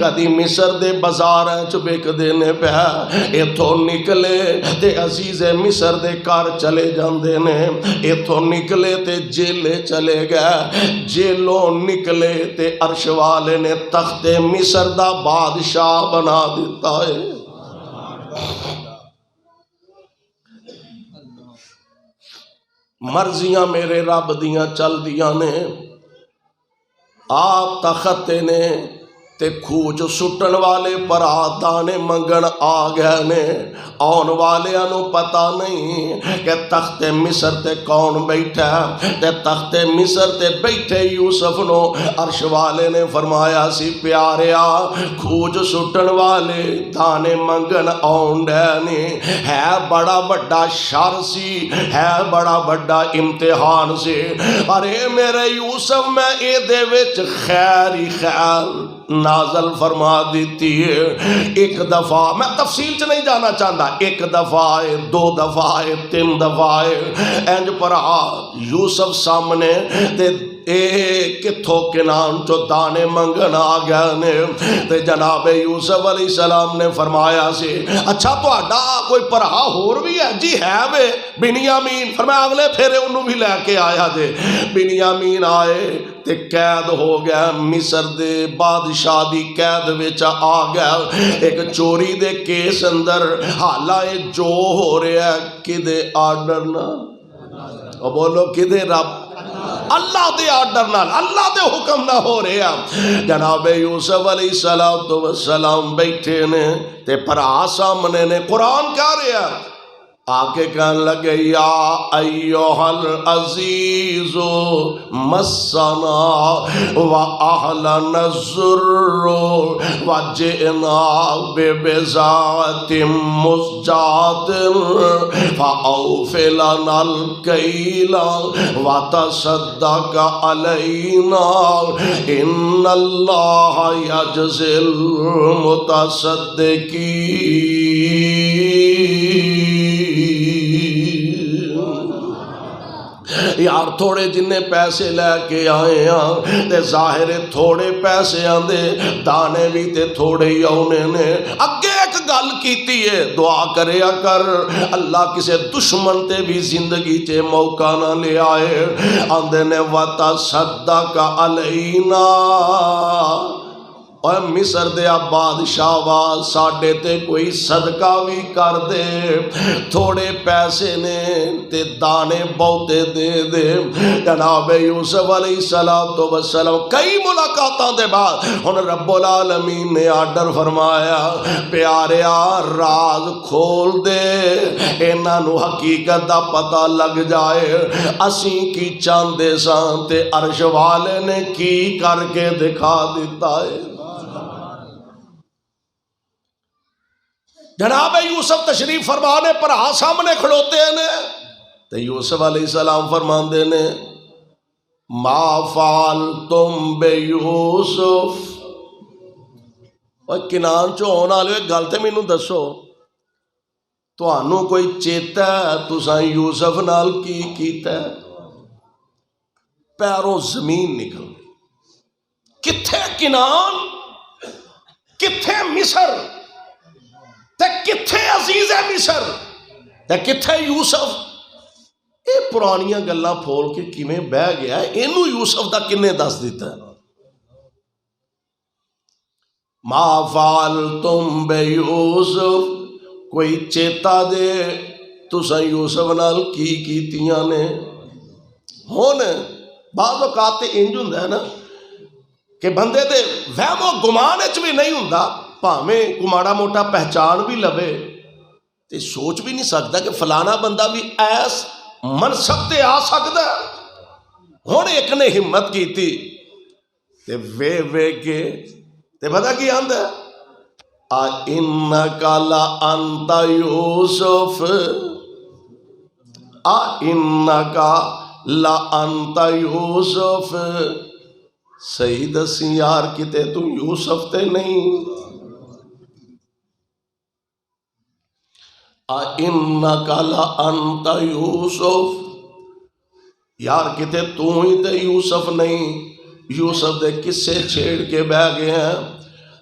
کدی مصر دے بازاراں چ وک دینے پہ، ایتھوں نکلے تے عزیز مصر دے کار چلے جاندے نے، ایتھوں نکلے تے جیلے چلے گئے، جیلوں نکلے تے عرش والے نے تخت مصر دا بادشاہ بنا دیتا ہے۔ مرضیاں میرے رب دیاں چل دیاں نے، آپ تخت نے تے کھوچ سٹن والے پرا دانے منگن آ گئے نے، آن والیاں نو پتہ نہیں کہ تخت مصر تے کون بیٹھا تے تخت مصر تے بیٹھے یوسف نو عرش والے نے فرمایا سی پیاریا کھوچ سٹن والے دانے منگن آن ڈینے، ہے بڑا بڑا شر سی، ہے بڑا بڑا امتحان سی، ارے میرے یوسف میں اے دے وچ خیر ہی خیر نازل فرما دیتی ہے۔ ایک دفعہ میں تفصیل چ نہیں جانا چاہتا، ایک دفعہ ہے، دو دفعہ ہے، تین دفعہ ہے، اینج پر یوسف سامنے تے اے کتھوں کنان چو دانے منگن آ گئے نے تے جناب یوسف علیہ السلام نے فرمایا سی اچھا تہاڈا کوئی بھرا ہور بھی ہے؟ جی ہے وے بنیامین۔ فرمایا اگلے پھیرے انہوں بھی لے کے آیا جے۔ بنیامین آئے تے قید ہو گیا، مصر دے بادشاہ دی قید وچ آ گیا، ایک چوری دے کیس اندر۔ حالائے جو ہو رہا ہے کدے آرڈر نال، اور بولو کدے رب اللہ دے آرڈر نال، اللہ دے حکم نہ ہو رہا۔ جناب یوسف علیہ السلام بیٹھے نے تے بھرا سامنے نے، قرآن کہہ رہا آکے کہنے لگے یا ایوہ العزیز مسنا و اہلنا الضر و جئنا ببضاعت مزجاة فاوف لنا الکیل و تصدق علینا ان اللہ یجزی المتصدقین۔ یار تھوڑے جنہیں پیسے لے کے آئے ہیں تے ظاہر تھوڑے پیسے آندے، دانے بھی تے تھوڑے ہی آنے نے۔ اگے ایک گل کیتی ہے دعا کریا کر اللہ کسے دشمن تے بھی زندگی تے موقع نہ لے آئے۔ آندے نے وَتَصَدَّقَ عَلَيْنَا، اور مصر دے بادشاہ وا ساڈے تے کوئی صدقہ بھی کر دے، تھوڑے پیسے نے تے دانے بہتے دے دے۔ جناب یوسف علیہ السلام کئی ملاقاتاں دے بعد ہن رب العالمین نے آرڈر فرمایا پیاریا راز کھول دے، انہاں نو حقیقت دا پتہ لگ جائے اسیں کی چاندے ساں تے عرش والے نے کی کر کے دکھا دیتا ہے۔ جناب یوسف تشریف فرمانے پر سامنے کھڑوتے ہیں تو یوسف علیہ السلام فرماندے نے ما فعلتم بے یوسف، اور کنان چو ہونے والے گل تے مینوں دسو تانوں کوئی چیتا ہے تساں یوسف نال کی کیتا ہے؟ پیروں زمین نکل کتھے کنان، کتھے مصر تے کتھے عزیز مصر تے کتھے یوسف؟ اے پرانیاں گلاں پھول کے کیویں بہ گیا ہے، اینو یوسف دا کنے دس دیتا ہے؟ ما فعلتم بے یوسف، کوئی چیتا دے تساں یوسف نال کی کیتیاں نے؟ ہن بعض اوقات انج ہوندا ہے نا کہ بندے دے وہم و گمان وچ بھی نہیں ہوندا، بھاویں کو ماڑا موٹا پہچان بھی لوے تے سوچ بھی نہیں سکتا کہ فلانا بندہ بھی ایس منصب تے آ سکتا ہے۔ ہن ایک نے ہمت کیتی تے وے کے تے پتہ کی آندا ہے اِنَّكَ لَأَنْتَ یوسف، اِنَّكَ لَأَنْتَ یوسف، صحیح دسی یار کتے تو یوسف تے نہیں؟ اِنَّكَ لَأَنْتَ یوسف، یار کتے تو ہی تے یوسف نہیں؟ یوسف دے قصے چھیڑ کے بہ گئے ہیں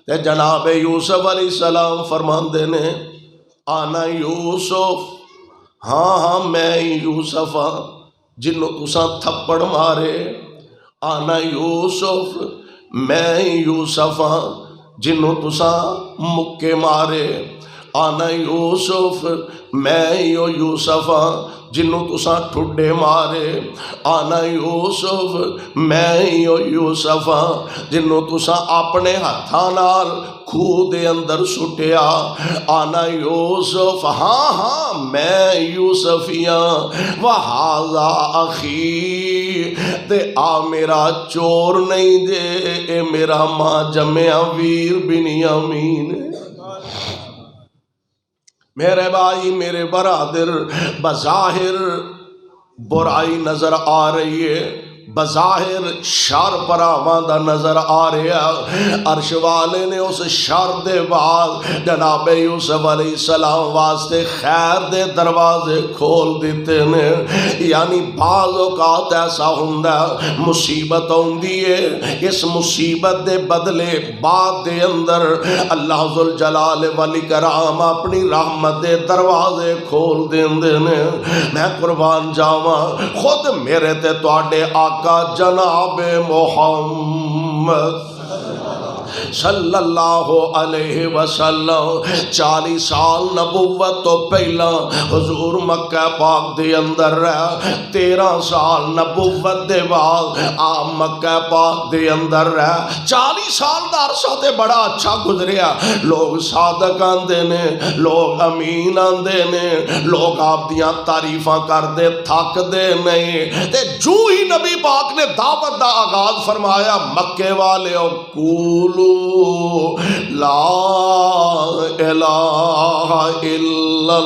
تے جناب یوسف علیہ السلام فرماندے نے آنا یوسف، ہاں میں یوسف ہاں جنوں تساں تھپڑ مارے، آنا یوسف میں یوسف ہاں جنوں تساں مکے مارے، آنا یوسف میں یوسف ہاں جنوں تساں ٹھڈے مارے، آنا یوسف میں یوسف ہاں جنوں تساں اپنے ہتھاں نال کھوہ دے اندر سٹیا، آنا یوسف ہاں میں یوسف ہاں، وہذا اخی، تے آ میرا چور نہیں دے، اے میرا ماں جمع ویر بنیامین ہے۔ میرے بھائی میرے برادر، بظاہر برائی نظر آ رہی ہے، بظاہر شر پراواں دا نظر آ رہا، عرش والے نے اس شر دے بعد جناب یوسف علیہ السلام واسطے خیر دے دروازے کھول دیتے نے۔ یعنی بعض اوقات ایسا ہوندا مصیبت ہوندی ہے، اس مصیبت دے بدلے بعد دے اندر اللہ ذوالجلال والاکرام اپنی رحمت دے دروازے کھول دیندے نے۔ میں قربان جاواں، خود میرے تے تواڈے آقا جناب محمد صلی اللہ علیہ وسلم 40 سال نبوت تو پہلا حضور مکہ پاک دے اندر رہ، 13 سال نبوت دے بعد آپ مکہ پاک دے اندر رہ۔ 40 سال دا عرصہ تے بڑا اچھا گزریا، لوگ صادق آندے نے، لوگ امین آندے نے، لوگ آپ دیاں تعریفاں کر دے تھک دے نہیں۔ تے جو ہی نبی پاک نے دعوت دا آغاز فرمایا، مکے والے قولوا لا الہ الا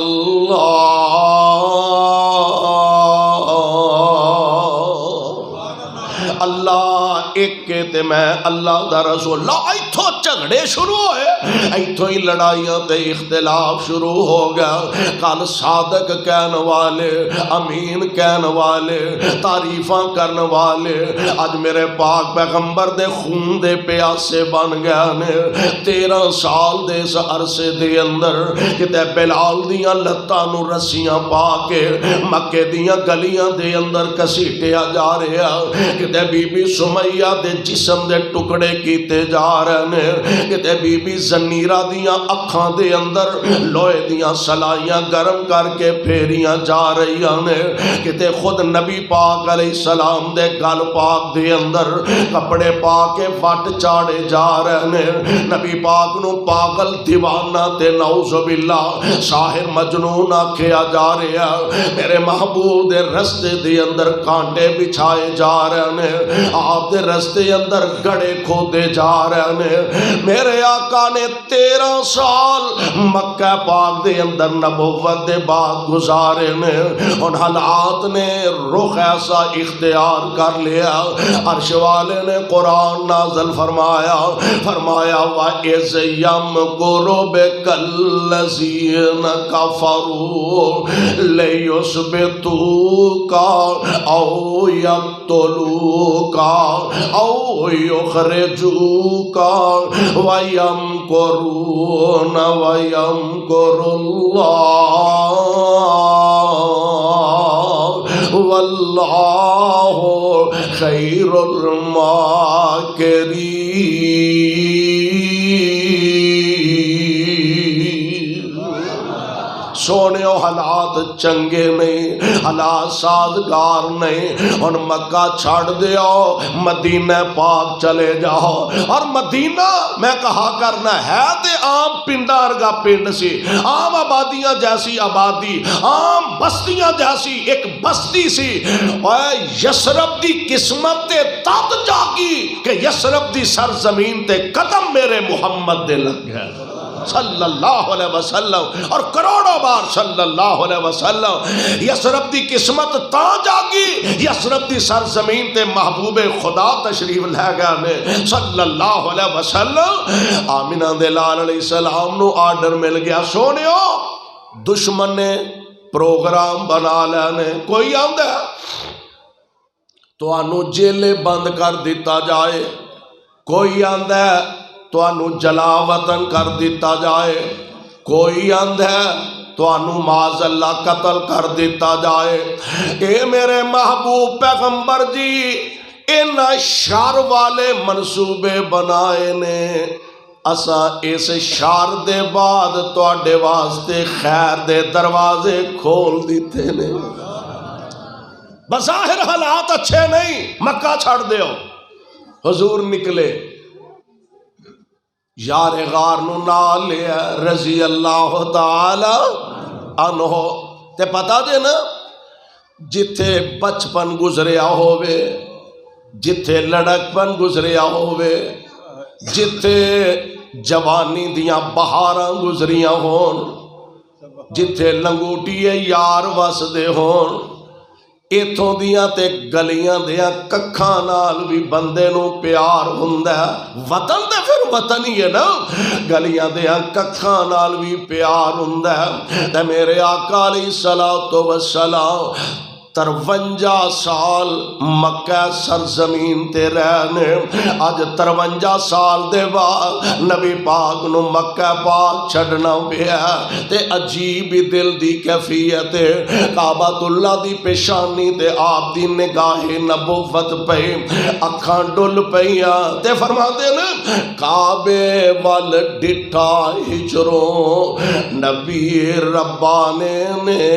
اللہ ایک تے میں اللہ دا رسول۔ لا ایتھوں جھگڑے شروع ہوئے، ایتھوں ہی لڑائیاں تے اختلاف شروع ہو گیا۔ کل صادق کہن والے، امین کہن والے، تعریفاں کرن والے اج میرے پاک پیغمبر دے خون دے پیاسے بن گئے نے۔ 13 سال دے اس عرصے دے اندر کتے بلال دیاں لتاں نو رسیاں پا کے مکے دیاں گلیاں دے اندر کسیٹیا جا رہا، کتے بی بی سمیہ دے جسم دے ٹکڑے کیتے جا رہے ہیں، کتے بی بی زنیرہ دیاں اکھاں دے اندر لوہے دیاں سلائیاں گرم کر کے پھیریاں جا رہی ہیں، کتے خود نبی پاک علیہ السلام دے گل پاک دے اندر کپڑے پا کے وٹ چاڑے جا رہے ہیں۔ نبی پاک نو پاگل دیوانہ تے نعوذ باللہ ساحر مجنون آکھیا جا رہا۔ میرے محبوب دے رستے دے اندر کانٹے بچھائے جا رہے ہیں، آپ دے رستے اندر گڑے کھودے جا رہے ہیں۔ میرے آقا نے 13 سال مکہ پاک دے اندر نبوت دے بعد گزارے نے، ان حالات نے رخ ایسا اختیار کر لیا، عرش والے نے قرآن نازل فرمایا، وَإِذْ يَمْكُرُ بِكَ الَّذِينَ كَفَرُوا لِيُثْبِتُوكَ أَوْ يَقْتُلُوكَ أَوْ يُخْرِجُوكَ وَيَمْكُرُونَ وَيَمْكُرُ اللَّهُ وَاللَّهُ خَيْرُ الْمَاكِرِينَ۔ سونےو حالات چنگے نہیں، حالات سازگار نہیں، ان مکہ چھڑ دیو، مدینہ پاک چلے جاؤ۔ اور مدینہ میں کہا کرنا ہے تے عام پنڈا ارگا پنڈ سی، عام آبادیاں جیسی آبادی، عام بستیاں جیسی ایک بستی سی۔ یسرب دی قسمت تے تد جاگی کہ یسرب دی سرزمین تے قدم میرے محمد دے لگ گئے صلی اللہ علیہ وسلم، اور کروڑوں بار صلی اللہ علیہ وسلم۔ یسرب دی قسمت تا جاگی، یسرب دی سرزمین تے محبوب خدا تشریف لے گئے نے صلی اللہ علیہ وسلم۔ آمینہ دے لال علیہ السلام نو آرڈر مل گیا، سونیو دشمن نے پروگرام بنا لینے، کوئی آندہ ہے تو آنو جیلے بند کر دیتا جائے، کوئی آندہ ہے تو آنو جلا وطن کر دیتا جائے، کوئی اندھ ہے تو آنو معاذ اللہ قتل کر دیتا جائے۔ اے میرے محبوب پیغمبر جی، ان شر والے منصوبے بنائے نے، اسا اس شر دے بعد تواڈے واسطے خیر دے دروازے کھول دیتے نے۔ بظاہر حالات اچھے نہیں، مکہ چھڑ دیو۔ حضور نکلے، یار غار نو نال لیا رضی اللہ تعالی عنہ۔ تے پتا دے نا جتھے بچپن گزریا ہووے، جتھے لڑکپن گزریا ہووے، جتھے جوانی دیاں بہاراں گزریاں ہون، جتھے لنگوٹیے یار وسدے ہون، اتوں دیاں تے گلیاں دیاں ککھاں نال بھی بندے نو پیار ہوندا ہے. وطن تے پھر وطن ہی ہے نا. گلیاں دیاں ککھاں نال بھی پیار ہوندا ہے. تے میرے آقا علیہ الصلوۃ والسلام 53 سال مکہ سرزمین تے رہنے. اج 53 سال دے بعد نبی پاک نو مکہ پاک چھڈنا پیا تے عجیب دل دی کیفیت. کعبۃ اللہ دی پیشانی تے آپ دی نگاہ نبوت پہ اکھاں ڈل پیاں تے فرماتے نا کعبے وال ڈٹھا ہجروں نبی ربانے نے.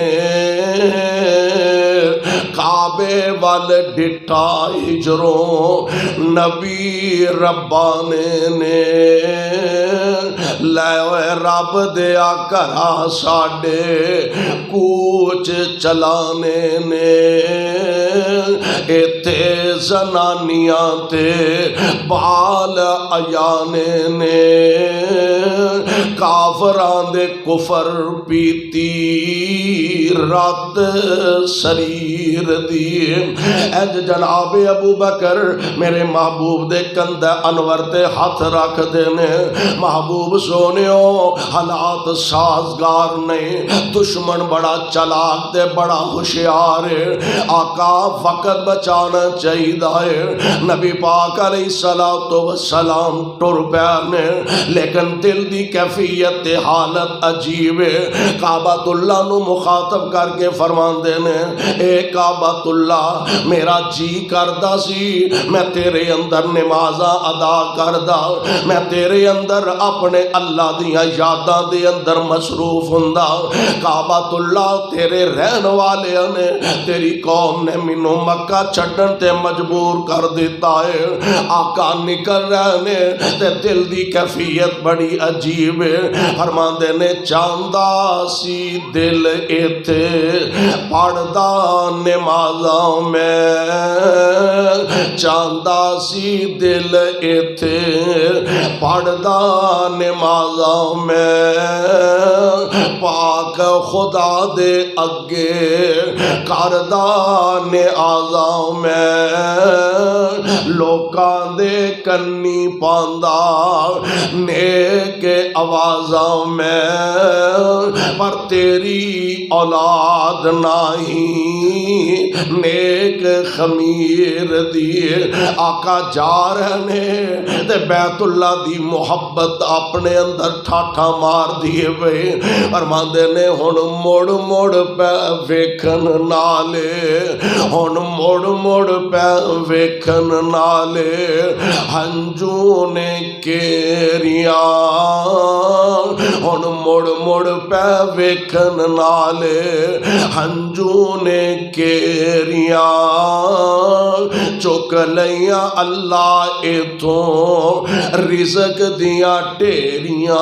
کعبے وال ڈٹھا ہجروں نبی ربانے نے. لے رب دیا گھرا ساڈے کوچ چلانے نے. ایتھے زنانیاں تے بال ایانے نے. کافراں دے کفر پیتی رات شریر دی. اج جناب ابو بکر میرے محبوب دے کندھ انور تے ہاتھ رکھ دینے. محبوب سونیو حالات سازگار نہیں. دشمن بڑا چلاک تے بڑا ہوشیار ہے. آقا وقت بچانا چاہیے. نبی پاک علیہ الصلوۃ والسلام ٹر پیانے لیکن دل دی کیفیت تے حالت عجیب ہے. کعبۃ اللہ نو مخاطب کر کے فرماندے نے اے کعبۃ اللہ میرا جی کردا سی میں تیرے اندر نمازاں ادا کردا. میں تیرے اندر اپنے اللہ دیاں یاداں دے اندر مصروف ہوندا. کعبۃ اللہ تیرے رہن والے نے تیری قوم نے مینوں مکہ چھڈن تے مجبور کر دیتا ہے. آقا نکل رہے نے تے دل دی کیفیت بڑی عجیب ہے. فرماندے نے چاہندا سی دل ایتھے پڑھدا نمازاں میں. چاہندا سی دل ایتھے پڑھدا نمازاں میں. پاک خدا دے اگے کردا نیازاں میں. لوکاں دے کنی پاندا نیک آوازاں میں. پر تیری اولاد نہیں نیک خمیر دی. آقا جا رہے نے تے بیت اللہ دی محبت اپنے اندر ٹھاٹھا مار دیے وے. فرماندے نے ہن مڑ مڑ پہ ویکھن نالے ہن مڑ مڑ پہ ویکھن نالے ہنجو نے کیریاں. ہن مڑ مڑ پہ ویکھن نالے ہنجو نے کیریاں. چک لیاں اللہ ایتھوں رزق دیاں ڈھیریاں.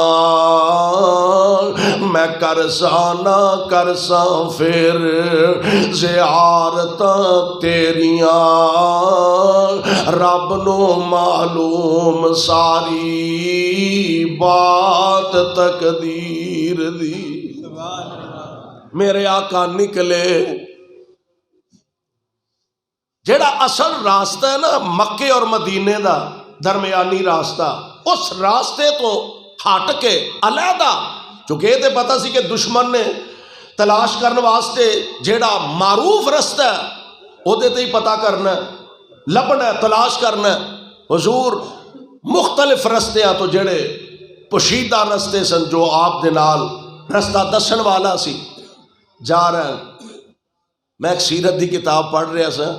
میں کرساں نہ کرساں پھر زیارتاں تیریاں. رب نو معلوم ساری بات تقدیر دی. میرے آقا نکلے. جیڑا اصل راستہ ہے نا مکے اور مدینے دا درمیانی راستہ, اس راستے تو ہٹ کے علیحدہ, چونکہ یہ پتا سی کہ دشمن نے تلاش کرنے واسطے جیڑا معروف رستہ ہے وہ دے تے ہی پتا کرنا ہے, لبنا ہے, تلاش کرنا ہے. حضور مختلف رستے ہیں تو جڑے پوشیدہ رستے سن جو آپ دے نال رستہ دسن والا سی جا رہے ہیں. میں ایک سیرت دی کتاب پڑھ رہا سا,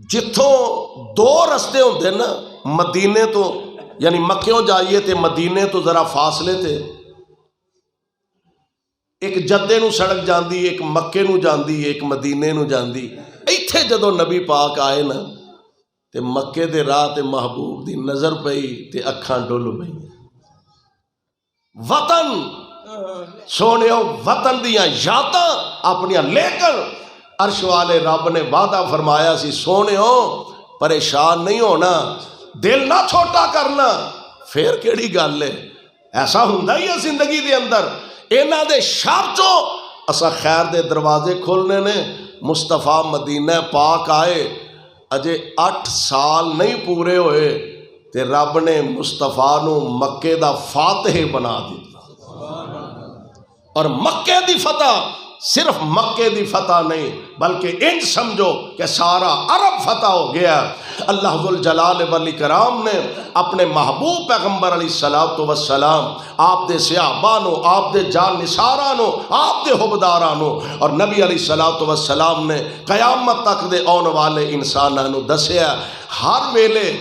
جتوں دو رستے ہوندے نا مدینے تو یعنی مکیوں جائیے تے مدینے تو ذرا فاصلے تے ایک جدے نو سڑک جاندی, ایک مکے نو جاندی, ایک مدینے نو جاندی. ایتھے جدو نبی پاک آئے نا تے مکے دے راہ تے محبوب دی نظر پئی تے اکھاں ڈل پئی. وطن سونےو وطن دیاں یاداں اپنیاں لے کر عرش والے رب نے وعدہ فرمایا سی سونےو پریشان نہیں ہونا, دل نہ چھوٹا کرنا. پھر کیڑی گل ہے, ایسا ہوندا ہی ہے زندگی دے اندر. انہاں دے شر چوں اسا خیر دے دروازے کھولنے نے مصطفیٰ مدینہ پاک آئے اجے 8 سال نہیں پورے ہوئے تے رب نے مصطفیٰ نو مکے دا فاتح بنا دیتا۔ اور مکے دی فتح صرف مکے دی فتح نہیں بلکہ انج سمجھو کہ سارا عرب فتح ہو گیا۔ اللہ ذوالجلال والاکرام نے اپنے محبوب پیغمبر علیہ السلام آپ دے صحابہ نو، آپ دے جان نثاراں نو، آپ دے حبداراں نو اور نبی علیہ السلام نے قیامت تک دے آن والے انساناں نو دسیا ہر ویلے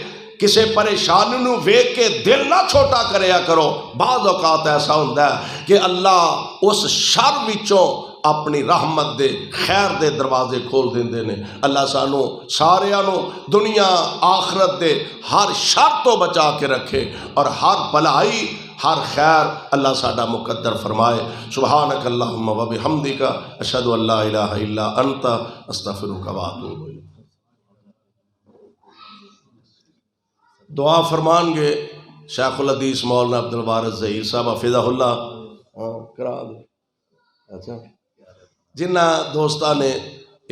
کسے پریشانی نو ویکھ کے دل نہ چھوٹا کریا کرو۔ بعض اوقات ایسا ہوتا ہے کہ اللہ اس شر وچوں اپنی رحمت دے خیر دے دروازے کھول دیندے نے۔ اللہ سانو ساریاں نو دنیا آخرت دے ہر شر تو بچا کے رکھے اور ہر بھلائی ہر خیر اللہ ساڈا مقدر فرمائے۔ سبحانک اللہم و بحمدک اشہد ان لا الہ الا انت استغفرک و اتوب الیک۔ دعا فرمان گے شیخ الحدیث مولانا عبدالوارث ظہیر صاحب حفظہ اللہ کرا دے۔ اچھا جنہ دوستاں نے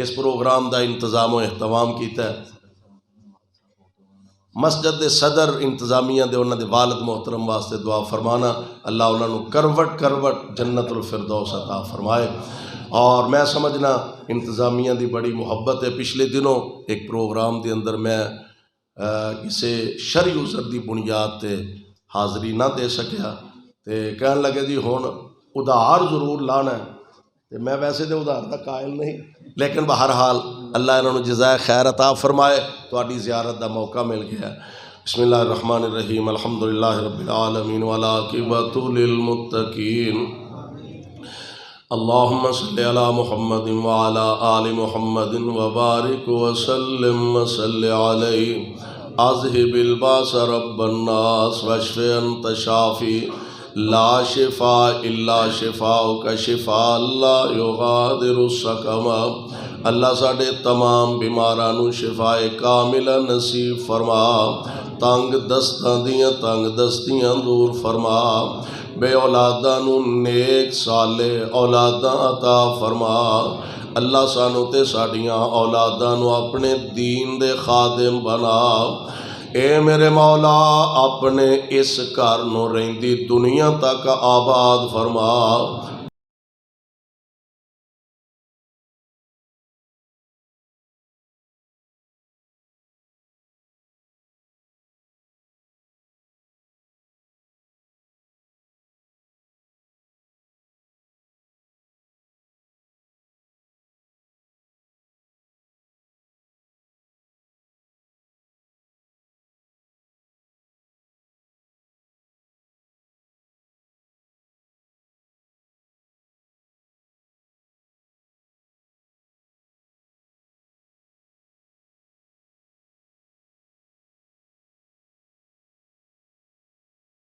اس پروگرام دا انتظام و اہتمام کیتا ہے، مسجد دے صدر انتظامیہ دے انہاں دے والد محترم واسطے دعا فرمانا اللہ انہاں نو کروٹ کروٹ جنت الفردوس عطا فرمائے۔ اور میں سمجھنا انتظامیہ دی بڑی محبت ہے۔ پچھلے دنوں ایک پروگرام دے اندر میں کسے شرعی عذر دی بنیاد تے حاضری نہ دے سکیا تے کہن لگے جی ہن ادھار ضرور لانا ہے تے میں ویسے تے ادھار دا قائل نہیں، لیکن بہرحال اللہ انہوں نے جزائے خیر عطا فرمائے، تہاڈی زیارت دا موقع مل گیا۔ بسم اللہ الرحمن الرحیم، الحمدللہ رب العالمین والعاقبۃ للمتقین، اللہم صلی علی محمد وعلی آل محمد وبارک وسلم وصلی علیہ، اذہب الباس رب الناس واشف انت شافی لا شفاء الا شفاءک شفاء لا یغادر سقما۔ اللہ ساڈے تمام بیماراں نو شفاء کاملہ نصیب فرما، تنگ دستاں دیاں تنگ دستیاں دور فرما، بے اولاداں نو نیک صالح اولاداں عطا فرما۔ اللہ سانو تے ساڈیاں اولاداں نو اپنے دین دے خادم بنا۔ اے میرے مولا اپنے اس گھر نو رہندی دنیا تک آباد فرما،